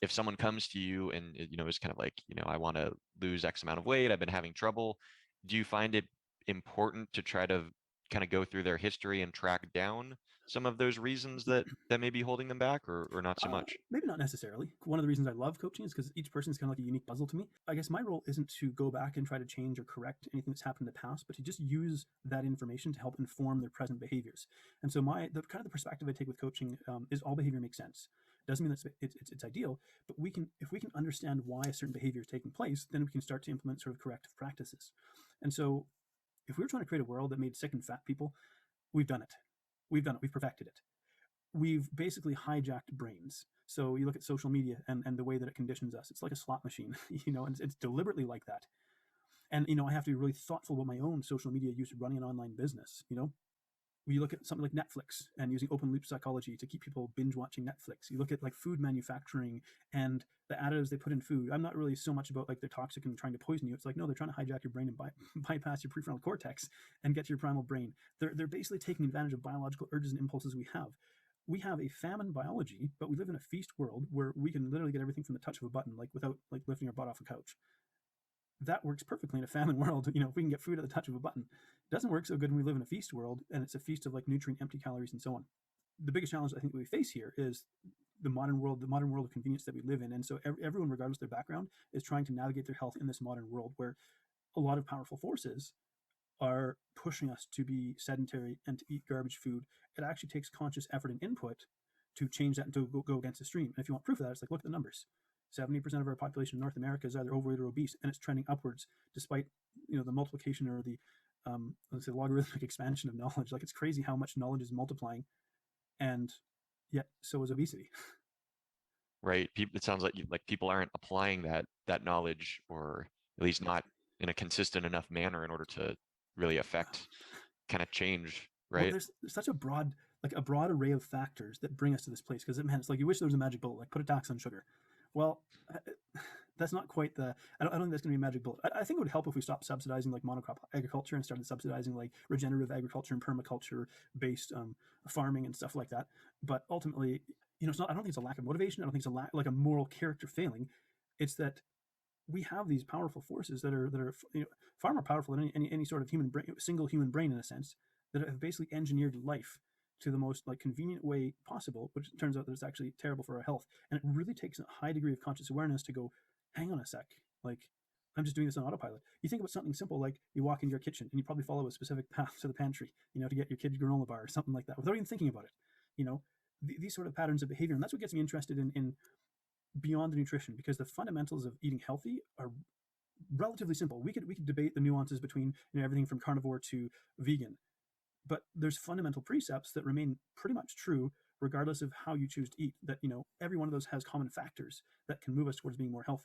if someone comes to you and is kind of like, I want to lose X amount of weight, I've been having trouble, do you find it important to try to kind of go through their history and track down some of those reasons that may be holding them back, or not so much? Maybe not necessarily. One of the reasons I love coaching is because each person is kind of like a unique puzzle to me. I guess my role isn't to go back and try to change or correct anything that's happened in the past, but to just use that information to help inform their present behaviors. And so the kind of the perspective I take with coaching is all behavior makes sense. Doesn't mean that it's ideal, but if we can understand why a certain behavior is taking place, then we can start to implement sort of corrective practices. And so if we were trying to create a world that made sick and fat people, we've done it. We've done it. We've perfected it. We've basically hijacked brains. So you look at social media and the way that it conditions us. It's like a slot machine, and it's deliberately like that. And, I have to be really thoughtful about my own social media use running an online business. We look at something like Netflix and using open loop psychology to keep people binge watching Netflix. You look at like food manufacturing and the additives they put in food. I'm not really so much about like they're toxic and trying to poison you. It's like, no, they're trying to hijack your brain and bypass your prefrontal cortex and get to your primal brain. They're basically taking advantage of biological urges and impulses we have. We have a famine biology, but we live in a feast world where we can literally get everything from the touch of a button, like without like lifting our butt off a couch. That works perfectly in a famine world. If we can get food at the touch of a button, it doesn't work so good when we live in a feast world, and it's a feast of like nutrient empty calories and so on. The biggest challenge I think that we face here is the modern world of convenience that we live in. And so everyone, regardless of their background, is trying to navigate their health in this modern world where a lot of powerful forces are pushing us to be sedentary and to eat garbage food. It actually takes conscious effort and input to change that and to go against the stream. And if you want proof of that, it's like, look at the numbers. 70% of our population in North America is either overweight or obese, and it's trending upwards despite the multiplication or the let's say logarithmic expansion of knowledge. Like, it's crazy how much knowledge is multiplying, and yet so is obesity. Right? People, it sounds like people aren't applying that knowledge, or at least not in a consistent enough manner in order to really affect kind of change, Well, right? there's such a broad array of factors that bring us to this place, because man, it's like you wish there was a magic bullet, like put a tax on sugar. Well, that's not quite the. I don't think that's going to be a magic bullet. I think it would help if we stopped subsidizing like monocrop agriculture and started subsidizing like regenerative agriculture and permaculture based farming and stuff like that. But ultimately, it's not. I don't think it's a lack of motivation. I don't think it's a like a moral character failing. It's that we have these powerful forces that are far more powerful than any sort of human brain, single human brain in a sense, that have basically engineered life to the most like convenient way possible, which turns out that it's actually terrible for our health. And it really takes a high degree of conscious awareness to go, hang on a sec, like I'm just doing this on autopilot. You think about something simple like you walk into your kitchen and you probably follow a specific path to the pantry, to get your kid's granola bar or something like that, without even thinking about it. You know, these sort of patterns of behavior, and that's what gets me interested in beyond the nutrition, because the fundamentals of eating healthy are relatively simple. We could debate the nuances between everything from carnivore to vegan, but there's fundamental precepts that remain pretty much true regardless of how you choose to eat. That every one of those has common factors that can move us towards being more healthy.